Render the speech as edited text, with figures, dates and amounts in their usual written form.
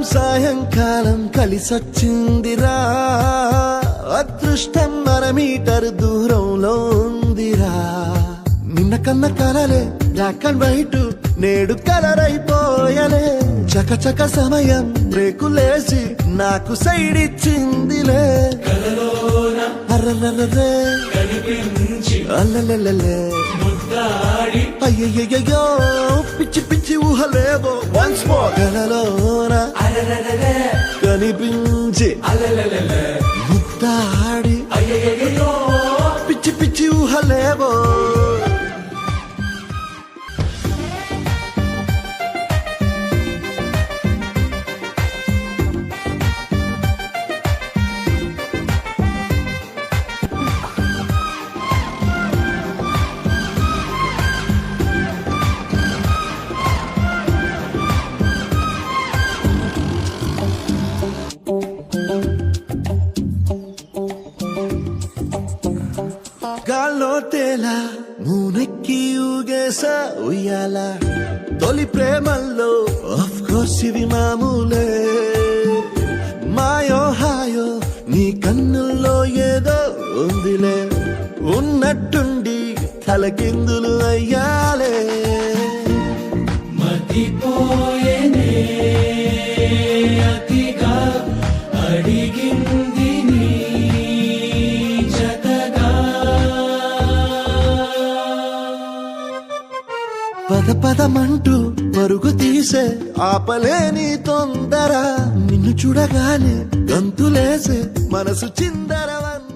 సాయంకాలం కలిసొచ్చిందిరా, అదృష్టం మన మీటర్ దూరంలో ఉందిరా. నిన్న కన్న కలలే బ్లాక్ అండ్ వైట్ నేడు కలర్ అయిపోయలే. చకచక సమయం బ్రేకులేసి నాకు సైడ్ ఇచ్చిందిలే. అర్రర్రర్రే అల్లలే అయ్యయ్యో పిచ్చి పిచ్చి ఊహలేవో వన్స్ మోర్ కలలోన కనిపించి ముద్దాడి పిచ్చి పిచ్చి ఊహలేవో. గాల్లో తేలా నూనెక్కి ఊగేసా ఉయ్యాల. తొలి ప్రేమల్లో ఆఫ్ కోర్స్ ఇవి మామూలే. మాయో హాయో నీ కన్నుల్లో ఏదో ఉందిలే. ఉన్నట్టుండి తలకిందులు అయ్యాలే. మతిపోయేనే అతిగా అడిగింది నీ జతగా. పద పదమంటూ పరుగు తీసే ఆపలేని తొందర. నిన్ను చూడగానే గంతులేసే మనసు చిందరవన్న.